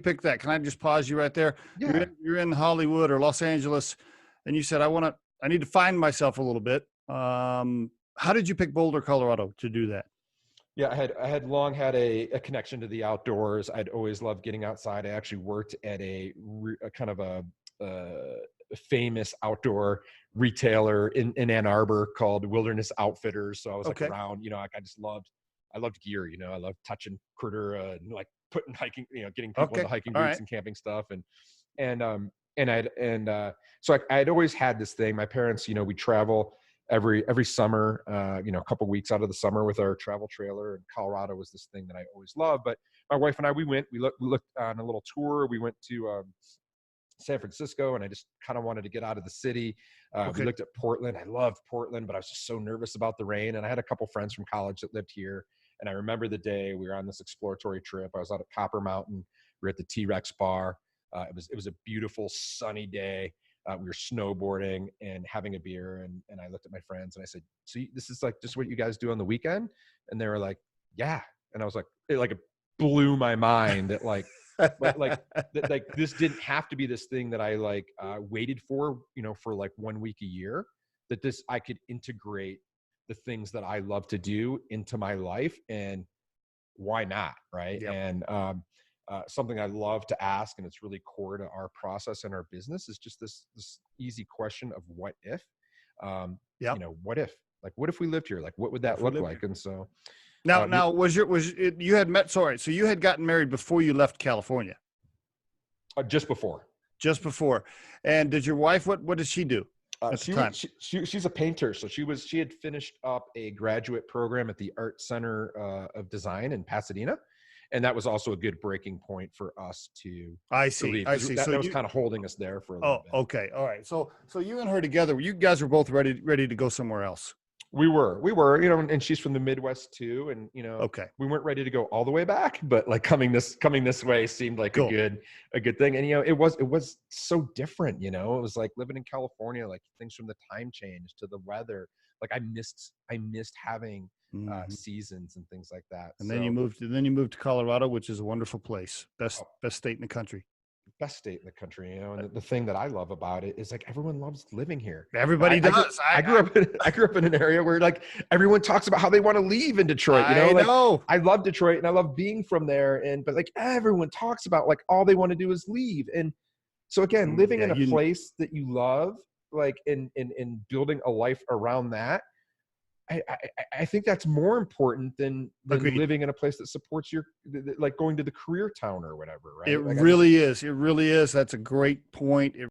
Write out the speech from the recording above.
pick that? Can I just pause you right there? Yeah. You're in Hollywood or Los Angeles, and you said, I need to find myself a little bit. How did you pick Boulder, Colorado to do that? Yeah, I had long had a connection to the outdoors. I'd always loved getting outside. I actually worked at a kind of a famous outdoor retailer in Ann Arbor called Wilderness Outfitters. So I was like around, I loved gear, I loved touching critter, and like putting hiking, getting people into hiking boots and camping stuff. So I'd always had this thing. My parents, we travel every summer, a couple weeks out of the summer with our travel trailer, and Colorado was this thing that I always loved. But my wife and I, we looked on a little tour. We went to San Francisco, and I just kind of wanted to get out of the city. We looked at Portland. I loved Portland, but I was just so nervous about the rain. And I had a couple friends from college that lived here. And I remember the day we were on this exploratory trip. I was out at Copper Mountain. We were at the T-Rex bar. It was a beautiful sunny day. We were snowboarding and having a beer. And I looked at my friends and I said, "So this is like just what you guys do on the weekend?" And they were like, "Yeah." And I was like, it blew my mind that like this didn't have to be this thing that I waited for, for like 1 week a year, that I could integrate the things that I love to do into my life, and why not? Right. Yep. And, something I love to ask, and it's really core to our process and our business, is just this easy question of what if, what if, what if we lived here? Like, what would that look like? Here? And so now you had met, so you had gotten married before you left California? Just before. And did your wife, what did she do? She's a painter. So she had finished up a graduate program at the Art Center of Design in Pasadena. And that was also a good breaking point for us to leave. I see. That was kind of holding us there for a little bit. Okay. All right. So you and her together, you guys were both ready to go somewhere else. We were, and she's from the Midwest too. And, we weren't ready to go all the way back, but like coming this way seemed like a good thing. And, it was so different, it was like living in California, like things from the time change to the weather. Like I missed having seasons and things like that. And then you moved to Colorado, which is a wonderful place. Best state in the country. Best state in the country, and the thing that I love about it is like everyone loves living here. Everybody does. I grew up in an area where like everyone talks about how they want to leave in Detroit. I know. I love Detroit and I love being from there, but like everyone talks about like all they want to do is leave. And so again, living in a place that you love, like in building a life around that, I think that's more important than living in a place that supports your, like going to the career town or whatever, right? It really is. That's a great point.